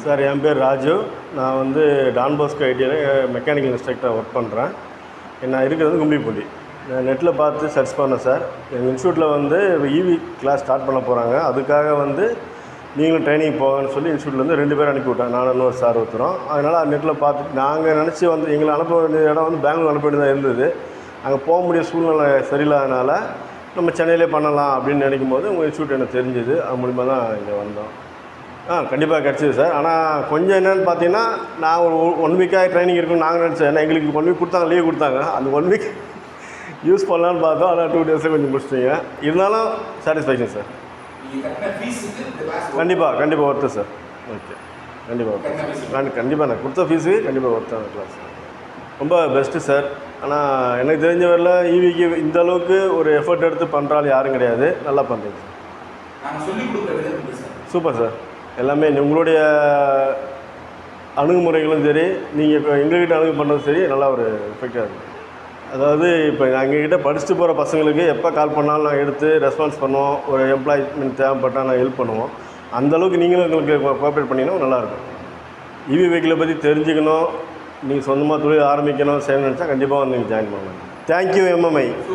Sir என் பேர் ராஜு. நான் வந்து டான் பாஸ்கோ ஐடியில் மெக்கானிக்கல் இன்ஸ்ட்ரக்டராக ஒர்க் பண்ணுறேன். நான் இருக்கிறது கும்பிப்பள்ளி. நான் நெட்டில் பார்த்து சர்ச் பண்ணேன் சார். எங்கள் இன்ஸ்டியூட்டில் வந்து இவி கிளாஸ் ஸ்டார்ட் பண்ண போகிறாங்க. அதுக்காக வந்து நீங்களும் ட்ரைனிங் போங்கன்னு சொல்லி இன்ஸ்டியூட்லேருந்து 2 பேர் அனுப்பி விட்டாங்க. நான் இன்னொரு சார் ஒருத்தரும். அதனால் நெட்டில் பார்த்துட்டு நாங்கள் நினச்சி வந்து எங்களை அனுப்ப வேண்டிய இடம் வந்து பெங்களூர் அனுப்ப வேண்டியதாக இருந்தது. அங்கே போக முடிய சூழ்நிலை சரியில்லாதனால நம்ம சென்னையிலே பண்ணலாம் அப்படின்னு நினைக்கும் போது உங்கள் இன்ஸ்டியூட் எனக்கு தெரிஞ்சுது. அது மூலிமா தான் இங்கே வந்தோம். கண்டிப்பாக கிடச்சிது சார். ஆனால் கொஞ்சம் என்னென்னு பார்த்தீங்கன்னா, நான் ஒரு 1 வீக்காக ட்ரைனிங் இருக்குன்னு நாங்கள் நினச்சேன். ஏன்னா எங்களுக்கு 1 வீக் கொடுத்தாங்க, லீவ் கொடுத்தாங்க. அந்த 1 வீக் யூஸ் பண்ணலான்னு பார்த்தோம். ஆனால் 2 டேஸில் கொஞ்சம் முடிச்சிட்டிங்க. இருந்தாலும் சாட்டிஸ்ஃபேக்ஷன் சார். கண்டிப்பாக ஒர்த்து சார். ஓகே, கண்டிப்பாக ஒர்த்து. கண்டிப்பாக நான் கொடுத்த ஃபீஸுக்கு கண்டிப்பாக ஒர்த்தான கிளாஸ். ரொம்ப பெஸ்ட்டு சார். ஆனால் எனக்கு தெரிஞ்ச வரல ஈவிக்கு இந்த அளவுக்கு ஒரு எஃபர்ட் எடுத்து பண்ணுறாலும் யாரும் கிடையாது. நல்லா பண்ணுறீங்க சார். Super sir. எல்லாமே உங்களுடைய அணுகுமுறைகளும் சரி, நீங்கள் இப்போ எங்கள்கிட்ட அணுகு பண்ணுறது சரி, நல்லா ஒரு எஃபெக்டாக இருக்குது. அதாவது இப்போ எங்ககிட்ட படிச்சுட்டு போகிற பசங்களுக்கு எப்போ கால் பண்ணாலும் நான் எடுத்து ரெஸ்பான்ஸ் பண்ணுவோம். ஒரு எம்ப்ளாய்மெண்ட் தேவைப்பட்டால் நான் ஹெல்ப் பண்ணுவோம். அந்தளவுக்கு நீங்களும் எங்களுக்கு கோஆப்ரேட் பண்ணிங்கன்னா நல்லாயிருக்கும். இவி வெஹிக்கிளை பற்றி தெரிஞ்சுக்கணும், நீங்கள் சொந்தமாக தொழில் ஆரம்பிக்கணும் செய்யணும்னு நினச்சா கண்டிப்பாக வந்து நீங்கள் ஜாயின் பண்ணலாம். Thank you MMI.